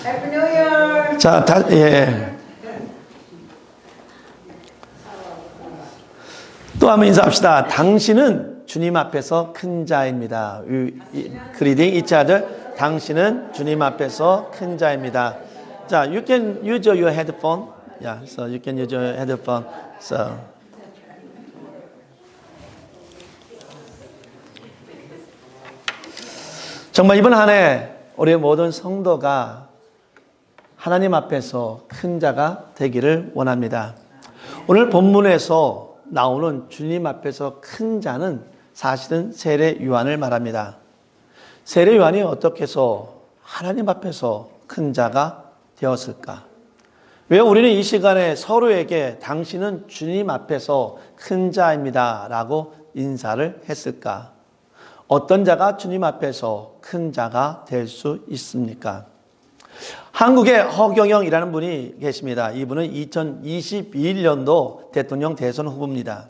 Happy New Year. 자, 예. 또 한번 인사합시다. 당신은 주님 앞에서 큰 자입니다. 그리딩 each other. 당신은 주님 앞에서 큰 자입니다. 자, you can use your headphone. Yeah, so you can use your headphone. So. 정말 이번 한 해 우리 모든 성도가 하나님 앞에서 큰 자가 되기를 원합니다. 오늘 본문에서 나오는 주님 앞에서 큰 자는 사실은 세례 요한을 말합니다. 세례 요한이 어떻게 해서 하나님 앞에서 큰 자가 되었을까? 왜 우리는 이 시간에 서로에게 당신은 주님 앞에서 큰 자입니다 라고 인사를 했을까? 어떤 자가 주님 앞에서 큰 자가 될 수 있습니까? 한국에 허경영이라는 분이 계십니다. 이분은 2021년도 대통령 대선 후보입니다.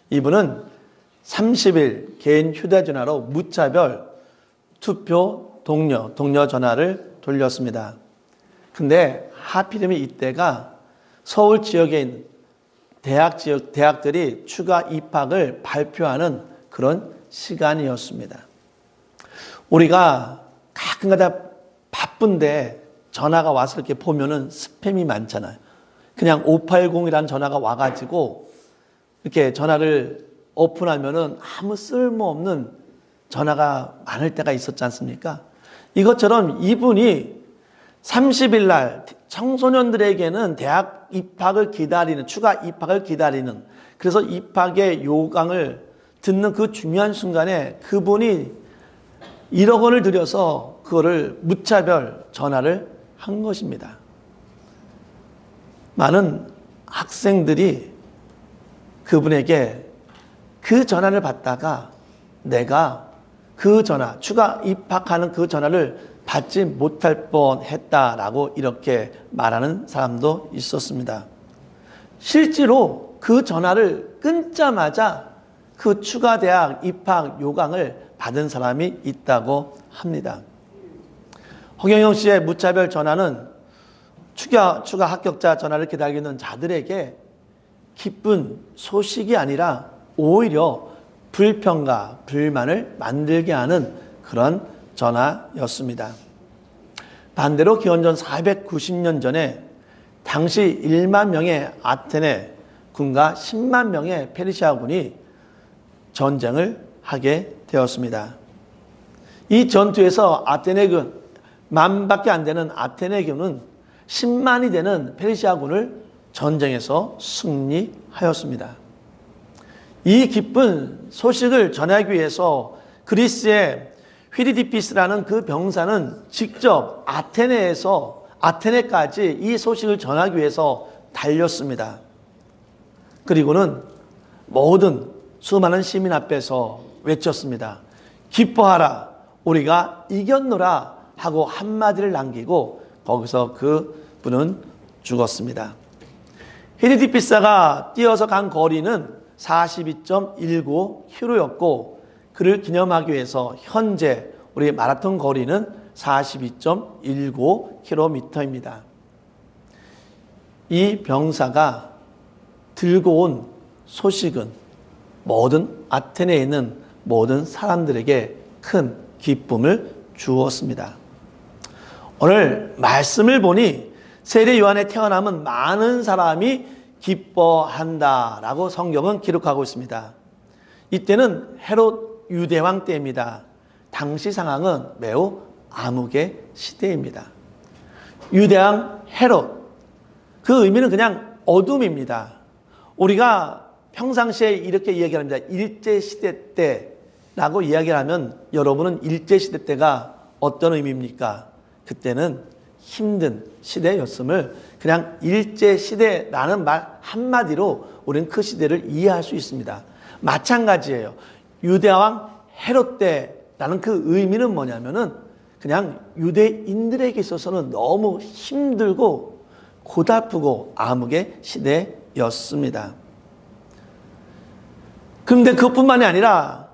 이분은 30일 개인 휴대전화로 무차별 투표 동료 전화를 돌렸습니다. 근데 하필이면 이때가 서울 지역에 있는 대학들이 추가 입학을 발표하는 그런 시간이었습니다. 우리가 가끔가다 바쁜데 전화가 와서 이렇게 보면은 스팸이 많잖아요. 그냥 580이라는 전화가 와가지고 이렇게 전화를 오픈하면은 아무 쓸모없는 전화가 많을 때가 있었지 않습니까? 이것처럼 이분이 30일 날 청소년들에게는 대학 입학을 기다리는, 추가 입학을 기다리는, 그래서 입학의 요강을 듣는 그 중요한 순간에 그분이 1억 원을 들여서 그거를 무차별 전화를 한 것입니다. 많은 학생들이 그분에게 그 전화를 받다가 내가 그 전화, 추가 입학하는 그 전화를 받지 못할 뻔했다라고 이렇게 말하는 사람도 있었습니다. 실제로 그 전화를 끊자마자 그 추가 대학 입학 요강을 받은 사람이 있다고 합니다. 허경영 씨의 무차별 전화는 추가 합격자 전화를 기다리는 자들에게 기쁜 소식이 아니라 오히려 불평과 불만을 만들게 하는 그런 전화였습니다. 반대로 기원전 490년 전에 당시 1만 명의 아테네 군과 10만 명의 페르시아 군이 전쟁을 하게 되었습니다. 이 전투에서 아테네군, 만밖에 안 되는 아테네군은 10만이 되는 페르시아군을 전쟁에서 승리하였습니다. 이 기쁜 소식을 전하기 위해서 그리스의 휘리디피스라는 그 병사는 직접 아테네까지 이 소식을 전하기 위해서 달렸습니다. 그리고는 모든 수많은 시민 앞에서 외쳤습니다. 기뻐하라, 우리가 이겼노라 하고 한마디를 남기고 거기서 그 분은 죽었습니다. 히리디피사가 뛰어서 간 거리는 42.19km였고 그를 기념하기 위해서 현재 우리 마라톤 거리는 42.19km입니다. 이 병사가 들고 온 소식은 모든 아테네에 있는 모든 사람들에게 큰 기쁨을 주었습니다. 오늘 말씀을 보니 세례 요한의 태어남은 많은 사람이 기뻐한다라고 성경은 기록하고 있습니다. 이때는 헤롯 유대왕 때입니다. 당시 상황은 매우 암흑의 시대입니다. 유대왕 헤롯, 그 의미는 그냥 어둠입니다. 우리가 평상시에 이렇게 이야기를 합니다. 일제시대 때라고 이야기를 하면 여러분은 일제시대 때가 어떤 의미입니까? 그때는 힘든 시대였음을 그냥 일제시대라는 말 한마디로 우리는 그 시대를 이해할 수 있습니다. 마찬가지예요. 유대왕 헤롯 때라는 그 의미는 뭐냐면은 그냥 유대인들에게 있어서는 너무 힘들고 고달프고 암흑의 시대였습니다. 그런데 그것뿐만이 아니라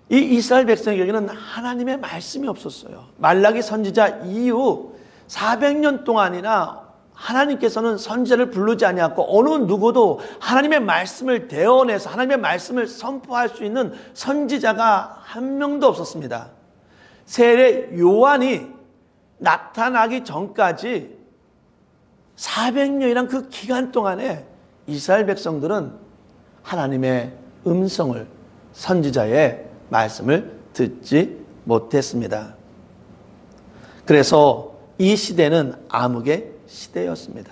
이 이스라엘 백성에게는 하나님의 말씀이 없었어요. 말라기 선지자 이후 400년 동안이나 하나님께서는 선지자를 부르지 아니하고 어느 누구도 하나님의 말씀을 대언해서 하나님의 말씀을 선포할 수 있는 선지자가 한 명도 없었습니다. 세례 요한이 나타나기 전까지 400년이란 그 기간 동안에 이스라엘 백성들은 하나님의 음성을, 선지자의 말씀을 듣지 못했습니다. 그래서 이 시대는 암흑의 시대였습니다.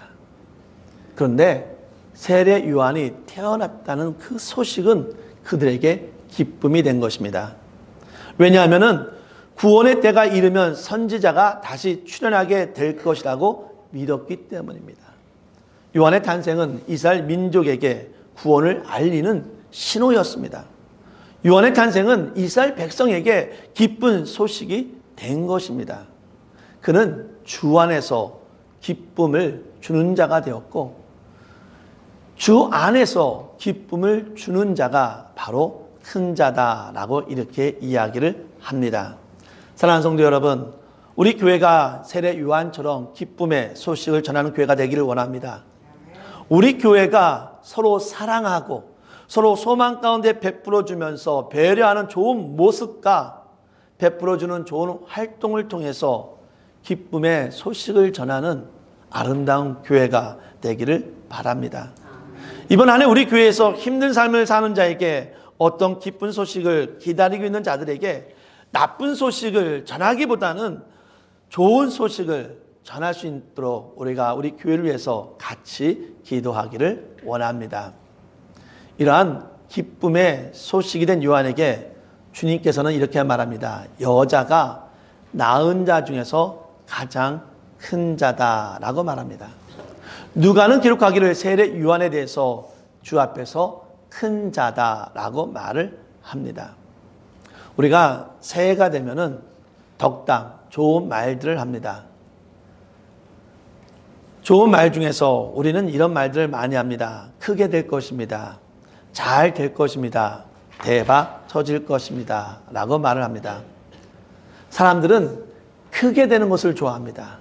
그런데 세례 요한이 태어났다는 그 소식은 그들에게 기쁨이 된 것입니다. 왜냐하면 구원의 때가 이르면 선지자가 다시 출현하게 될 것이라고 믿었기 때문입니다. 요한의 탄생은 이스라엘 민족에게 구원을 알리는 신호였습니다. 요한의 탄생은 이스라엘 백성에게 기쁜 소식이 된 것입니다. 그는 주 안에서 기쁨을 주는 자가 되었고 주 안에서 기쁨을 주는 자가 바로 큰 자다라고 이렇게 이야기를 합니다. 사랑하는 성도 여러분, 우리 교회가 세례 요한처럼 기쁨의 소식을 전하는 교회가 되기를 원합니다. 우리 교회가 서로 사랑하고 서로 소망 가운데 베풀어주면서 배려하는 좋은 모습과 베풀어주는 좋은 활동을 통해서 기쁨의 소식을 전하는 아름다운 교회가 되기를 바랍니다. 이번 한 해 우리 교회에서 힘든 삶을 사는 자에게 어떤 기쁜 소식을 기다리고 있는 자들에게 나쁜 소식을 전하기보다는 좋은 소식을 전할 수 있도록 우리가 우리 교회를 위해서 같이 기도하기를 원합니다. 이러한 기쁨의 소식이 된 요한에게 주님께서는 이렇게 말합니다. 여자가 낳은 자 중에서 가장 큰 자다라고 말합니다. 누가는 기록하기를 세례 요한에 대해서 주 앞에서 큰 자다라고 말을 합니다. 우리가 새해가 되면은 덕담, 좋은 말들을 합니다. 좋은 말 중에서 우리는 이런 말들을 많이 합니다. 크게 될 것입니다. 잘 될 것입니다. 대박 터질 것입니다. 라고 말을 합니다. 사람들은 크게 되는 것을 좋아합니다.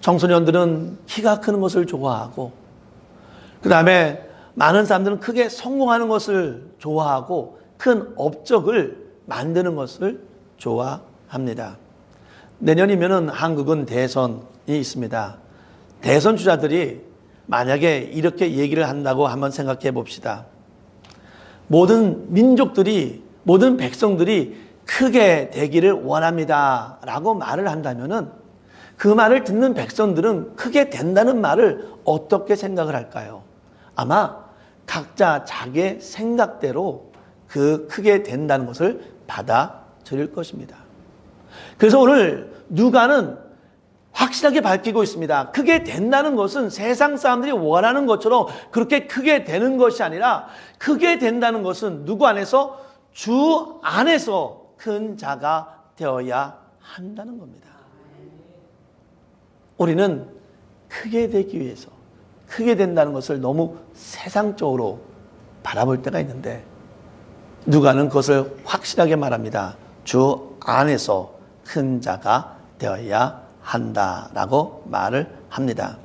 청소년들은 키가 크는 것을 좋아하고, 그 다음에 많은 사람들은 크게 성공하는 것을 좋아하고 큰 업적을 만드는 것을 좋아합니다. 내년이면은 한국은 대선이 있습니다. 대선 주자들이 만약에 이렇게 얘기를 한다고 한번 생각해 봅시다. 모든 민족들이, 모든 백성들이 크게 되기를 원합니다 라고 말을 한다면은 그 말을 듣는 백성들은 크게 된다는 말을 어떻게 생각을 할까요? 아마 각자 자기의 생각대로 그 크게 된다는 것을 받아들일 것입니다. 그래서 오늘 누가는 확실하게 밝히고 있습니다. 크게 된다는 것은 세상 사람들이 원하는 것처럼 그렇게 크게 되는 것이 아니라 크게 된다는 것은 누구 안에서? 주 안에서 큰 자가 되어야 한다는 겁니다. 우리는 크게 되기 위해서 크게 된다는 것을 너무 세상적으로 바라볼 때가 있는데 누가는 그것을 확실하게 말합니다. 주 안에서 큰 자가 되어야 한다라고 말을 합니다.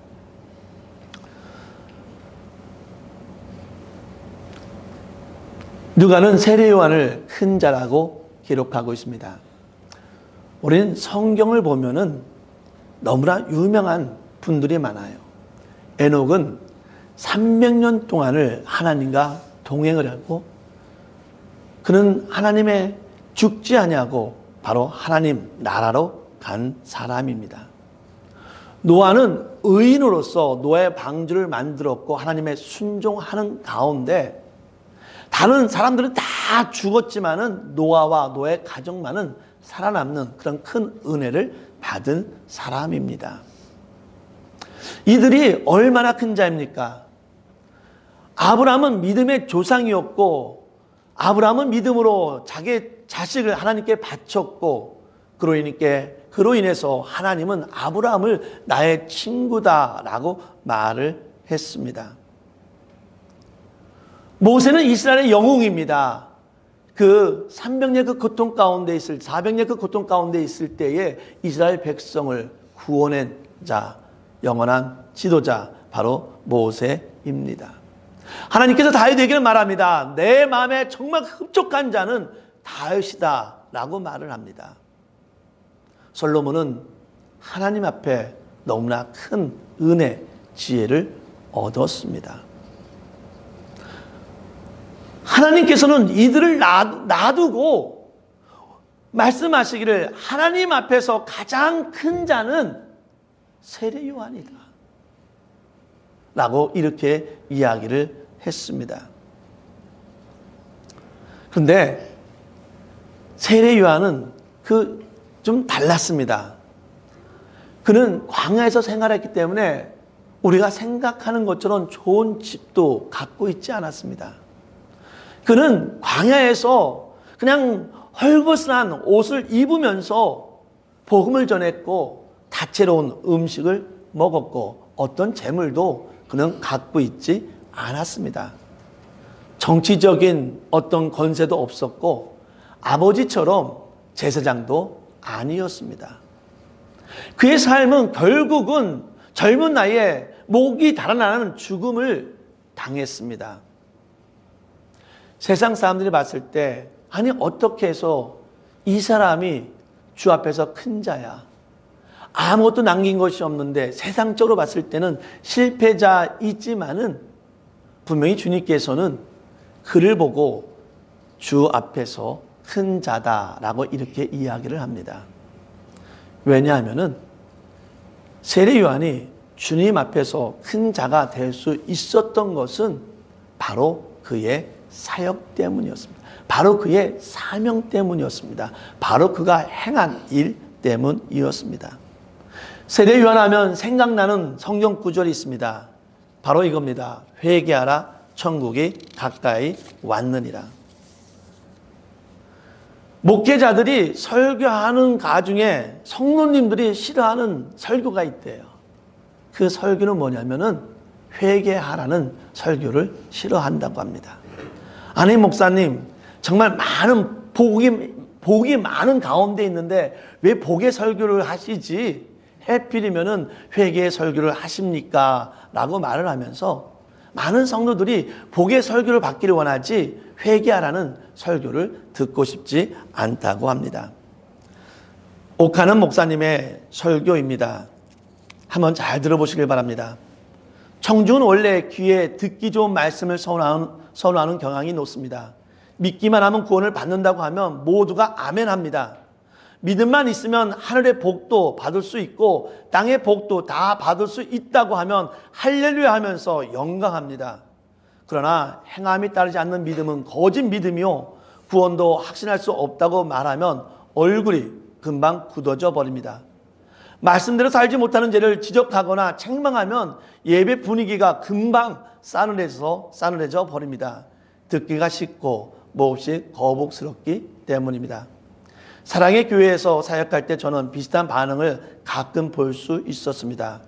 누가는 세례 요한을 큰 자라고 기록하고 있습니다. 우리는 성경을 보면은 너무나 유명한 분들이 많아요. 에녹은 300년 동안을 하나님과 동행을 하고 그는 하나님의 죽지 아니하고 바로 하나님 나라로 간 사람입니다. 노아는 의인으로서 노아의 방주를 만들었고 하나님의 순종하는 가운데 다른 사람들은 다 죽었지만은 노아와 노아의 가족만은 살아남는 그런 큰 은혜를 받은 사람입니다. 이들이 얼마나 큰 자입니까? 아브라함은 믿음의 조상이었고 아브라함은 믿음으로 자기 자식을 하나님께 바쳤고 그로 인해서 하나님은 아브라함을 나의 친구다라고 말을 했습니다. 모세는 이스라엘의 영웅입니다. 그 300년 그 고통 가운데 있을 400년 그 고통 가운데 있을 때에 이스라엘 백성을 구원의 자, 영원한 지도자 바로 모세입니다. 하나님께서 다윗에게 말합니다. 내 마음에 정말 흡족한 자는 다윗이다 라고 말을 합니다. 솔로몬은 하나님 앞에 너무나 큰 은혜, 지혜를 얻었습니다. 하나님께서는 이들을 놔두고 말씀하시기를 하나님 앞에서 가장 큰 자는 세례 요한이다 라고 이렇게 이야기를 했습니다. 그런데 세례 요한은 좀 달랐습니다. 그는 광야에서 생활했기 때문에 우리가 생각하는 것처럼 좋은 집도 갖고 있지 않았습니다. 그는 광야에서 그냥 헐벗은 옷을 입으면서 복음을 전했고 다채로운 음식을 먹었고 어떤 재물도 그는 갖고 있지 않았습니다. 정치적인 어떤 권세도 없었고 아버지처럼 제사장도 아니었습니다. 그의 삶은 결국은 젊은 나이에 목이 달아나는 죽음을 당했습니다. 세상 사람들이 봤을 때 아니 어떻게 해서 이 사람이 주 앞에서 큰 자야. 아무것도 남긴 것이 없는데 세상적으로 봤을 때는 실패자이지만은 분명히 주님께서는 그를 보고 주 앞에서 큰 자다라고 이렇게 이야기를 합니다. 왜냐하면은 세례 요한이 주님 앞에서 큰 자가 될 수 있었던 것은 바로 그의 사역 때문이었습니다. 바로 그의 사명 때문이었습니다. 바로 그가 행한 일 때문이었습니다. 세례 요한하면 생각나는 성경 구절이 있습니다. 바로 이겁니다. 회개하라 천국이 가까이 왔느니라. 목회자들이 설교하는 가중에 성도님들이 싫어하는 설교가 있대요. 그 설교는 뭐냐면은 회개하라는 설교를 싫어한다고 합니다. 아니 목사님 정말 많은 복이 많은 가운데 있는데 왜 복의 설교를 하시지? 해필이면은 회개의 설교를 하십니까? 라고 말을 하면서 많은 성도들이 복의 설교를 받기를 원하지 회개하라는 설교를 듣고 싶지 않다고 합니다. 옥하는 목사님의 설교입니다. 한번 잘 들어보시길 바랍니다. 청중은 원래 귀에 듣기 좋은 말씀을 선호하는 경향이 높습니다. 믿기만 하면 구원을 받는다고 하면 모두가 아멘합니다. 믿음만 있으면 하늘의 복도 받을 수 있고 땅의 복도 다 받을 수 있다고 하면 할렐루야 하면서 영광합니다. 그러나 행함이 따르지 않는 믿음은 거짓 믿음이요 구원도 확신할 수 없다고 말하면 얼굴이 금방 굳어져 버립니다. 말씀대로 살지 못하는 죄를 지적하거나 책망하면 예배 분위기가 금방 싸늘해져 버립니다. 듣기가 쉽고 몹시 거북스럽기 때문입니다. 사랑의 교회에서 사역할 때 저는 비슷한 반응을 가끔 볼 수 있었습니다.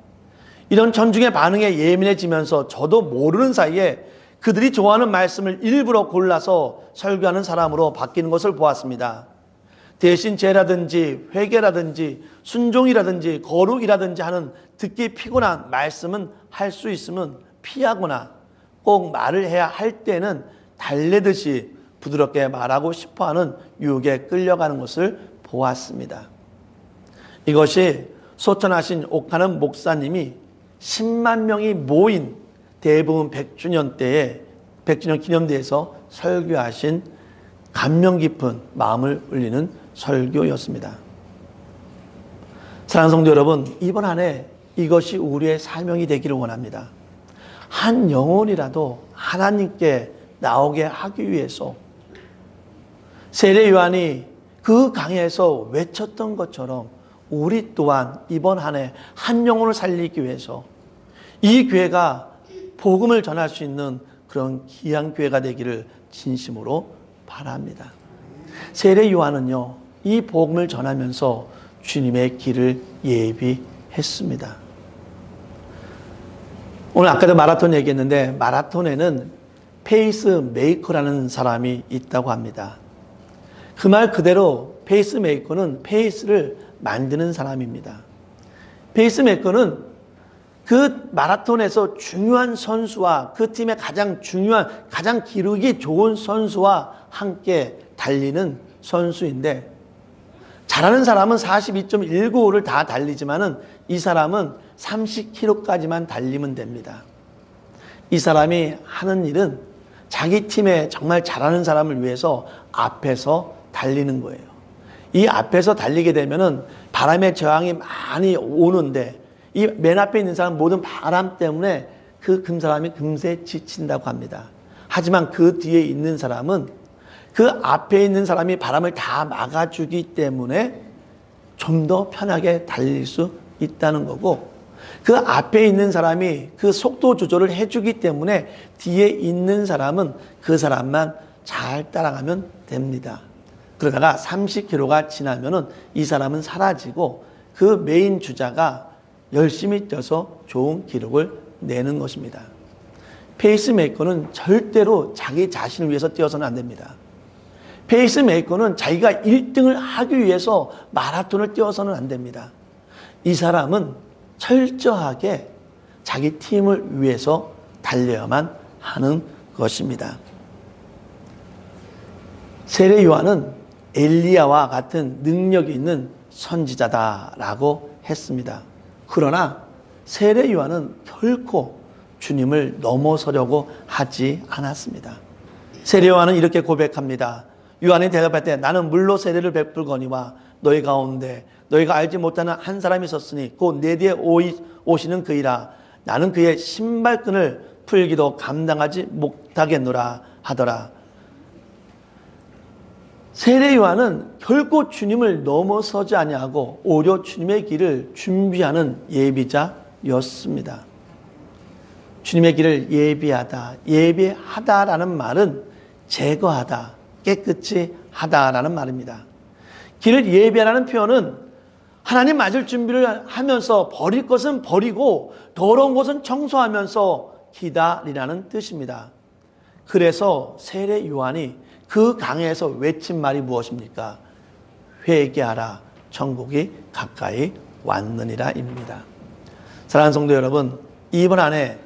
이런 전중의 반응에 예민해지면서 저도 모르는 사이에 그들이 좋아하는 말씀을 일부러 골라서 설교하는 사람으로 바뀌는 것을 보았습니다. 대신 죄라든지 회개라든지 순종이라든지 거룩이라든지 하는 듣기 피곤한 말씀은 할 수 있으면 피하거나 꼭 말을 해야 할 때는 달래듯이 부드럽게 말하고 싶어하는 유혹에 끌려가는 것을 보았습니다. 이것이 소천하신 옥하는 목사님이 10만 명이 모인 대부분 100주년 기념대에서 설교하신 감명 깊은 마음을 울리는 설교였습니다. 사랑하는 성도 여러분, 이번 한 해 이것이 우리의 사명이 되기를 원합니다. 한 영혼이라도 하나님께 나오게 하기 위해서 세례 요한이 그 강에서 외쳤던 것처럼 우리 또한 이번 한 해 한 영혼을 살리기 위해서 이 교회가 복음을 전할 수 있는 그런 귀한 교회가 되기를 진심으로 바랍니다. 세례 요한은요, 이 복음을 전하면서 주님의 길을 예비했습니다. 오늘 아까도 마라톤 얘기했는데 마라톤에는 페이스메이커라는 사람이 있다고 합니다. 그 말 그대로 페이스메이커는 페이스를 만드는 사람입니다. 페이스메이커는 그 마라톤에서 중요한 선수와 그 팀의 가장 중요한, 가장 기록이 좋은 선수와 함께 달리는 선수인데, 잘하는 사람은 42.195를 다 달리지만은 이 사람은 30km까지만 달리면 됩니다. 이 사람이 하는 일은 자기 팀에 정말 잘하는 사람을 위해서 앞에서 달리는 거예요. 이 앞에서 달리게 되면은 바람의 저항이 많이 오는데, 이 맨 앞에 있는 사람 모든 바람 때문에 그 사람이 금세 지친다고 합니다. 하지만 그 뒤에 있는 사람은 그 앞에 있는 사람이 바람을 다 막아주기 때문에 좀 더 편하게 달릴 수 있다는 거고, 그 앞에 있는 사람이 그 속도 조절을 해주기 때문에 뒤에 있는 사람은 그 사람만 잘 따라가면 됩니다. 그러다가 30km가 지나면은 이 사람은 사라지고 그 메인 주자가 열심히 뛰어서 좋은 기록을 내는 것입니다. 페이스메이커는 절대로 자기 자신을 위해서 뛰어서는 안 됩니다. 페이스메이커는 자기가 1등을 하기 위해서 마라톤을 뛰어서는 안 됩니다. 이 사람은 철저하게 자기 팀을 위해서 달려야만 하는 것입니다. 세례 요한은 엘리야와 같은 능력이 있는 선지자다라고 했습니다. 그러나 세례 요한은 결코 주님을 넘어서려고 하지 않았습니다. 세례 요한은 이렇게 고백합니다. 요한이 대답할 때, 나는 물로 세례를 베풀거니와 너희 가운데 너희가 알지 못하는 한 사람이 있었으니 곧 내 뒤에 오시는 그이라. 나는 그의 신발끈을 풀기도 감당하지 못하겠노라 하더라. 세례 요한은 결코 주님을 넘어서지 아니하고 오히려 주님의 길을 준비하는 예비자였습니다. 주님의 길을 예비하다라는 말은 제거하다, 깨끗이 하다라는 말입니다. 길을 예비하라는 표현은 하나님 맞을 준비를 하면서 버릴 것은 버리고 더러운 것은 청소하면서 기다리라는 뜻입니다. 그래서 세례 요한이 그 강에서 외친 말이 무엇입니까? 회개하라, 천국이 가까이 왔느니라입니다. 사랑하는 성도 여러분, 이번 한 해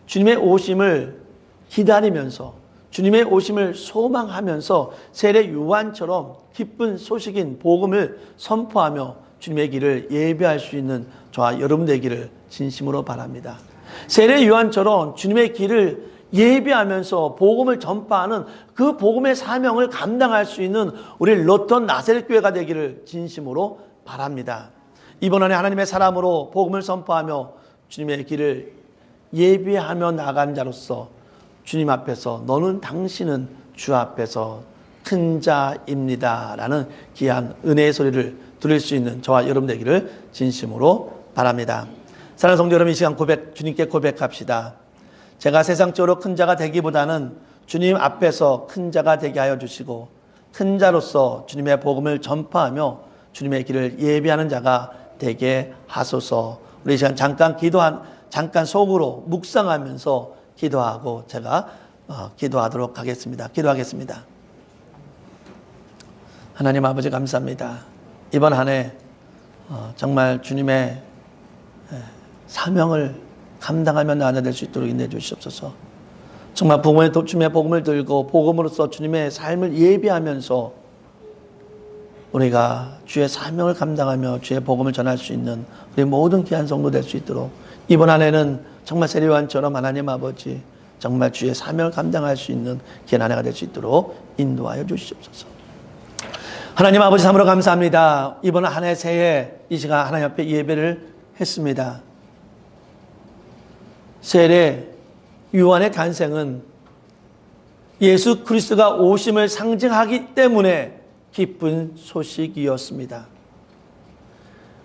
주님의 오심을 기다리면서, 주님의 오심을 소망하면서 세례 요한처럼 기쁜 소식인 복음을 선포하며 주님의 길을 예배할 수 있는 저와 여러분 되기를 진심으로 바랍니다. 세례 요한처럼 주님의 길을 예배하면서 복음을 전파하는 그 복음의 사명을 감당할 수 있는 우리 로턴 나사렛 교회가 되기를 진심으로 바랍니다. 이번 한 해 하나님의 사람으로 복음을 선포하며 주님의 길을 예배하며 나간 자로서 주님 앞에서, 너는 당신은 주 앞에서 큰 자입니다 라는 귀한 은혜의 소리를 들을 수 있는 저와 여러분 되기를 진심으로 바랍니다. 사랑하는 성도 여러분, 이 시간 주님께 고백합시다. 제가 세상적으로 큰 자가 되기보다는 주님 앞에서 큰 자가 되게 하여 주시고, 큰 자로서 주님의 복음을 전파하며 주님의 길을 예비하는 자가 되게 하소서. 우리 이 시간 잠깐 속으로 묵상하면서 기도하고 제가 기도하도록 하겠습니다. 기도하겠습니다. 하나님 아버지, 감사합니다. 이번 한 해 정말 주님의 사명을 감당하며 나아낼 수 있도록 인도해 주시옵소서. 정말 주님의 복음을 들고 복음으로써 주님의 삶을 예비하면서 우리가 주의 사명을 감당하며 주의 복음을 전할 수 있는 우리 모든 귀한 성도 될 수 있도록, 이번 한 해는 정말 세례 요한처럼 하나님 아버지 정말 주의 사명을 감당할 수 있는 귀한 한 해가 될 수 있도록 인도하여 주시옵소서. 하나님 아버지, 참으로 감사합니다. 이번 한 해 새해 이 시간 하나님 앞에 예배를 했습니다. 세례 요한의 탄생은 예수 그리스도가 오심을 상징하기 때문에 기쁜 소식이었습니다.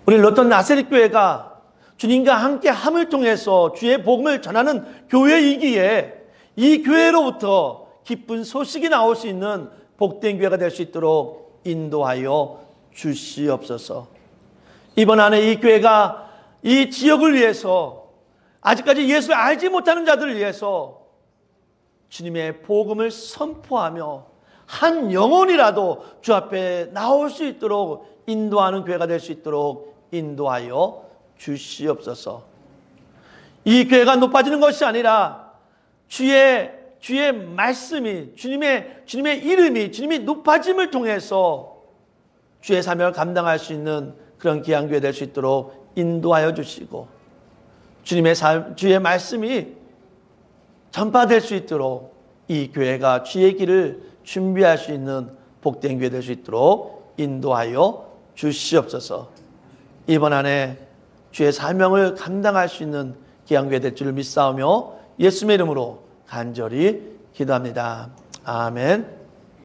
우리 로턴 나사렛 교회가 주님과 함께 함을 통해서 주의 복음을 전하는 교회이기에 이 교회로부터 기쁜 소식이 나올 수 있는 복된 교회가 될 수 있도록 인도하여 주시옵소서. 이번 한 해 이 교회가 이 지역을 위해서, 아직까지 예수를 알지 못하는 자들을 위해서 주님의 복음을 선포하며 한 영혼이라도 주 앞에 나올 수 있도록 인도하는 교회가 될 수 있도록 인도하여 주시옵소서. 이 교회가 높아지는 것이 아니라 주의 말씀이 주님의 이름이 주님이 높아짐을 통해서 주의 사명을 감당할 수 있는 그런 귀한 교회 될 수 있도록 인도하여 주시고 주의 말씀이 전파될 수 있도록 이 교회가 주의 길을 준비할 수 있는 복된 교회 될 수 있도록 인도하여 주시옵소서. 이번 한 해 주의 사명을 감당할 수 있는 귀한 교회 될 줄을 믿사오며 예수님의 이름으로 간절히 기도합니다. 아멘.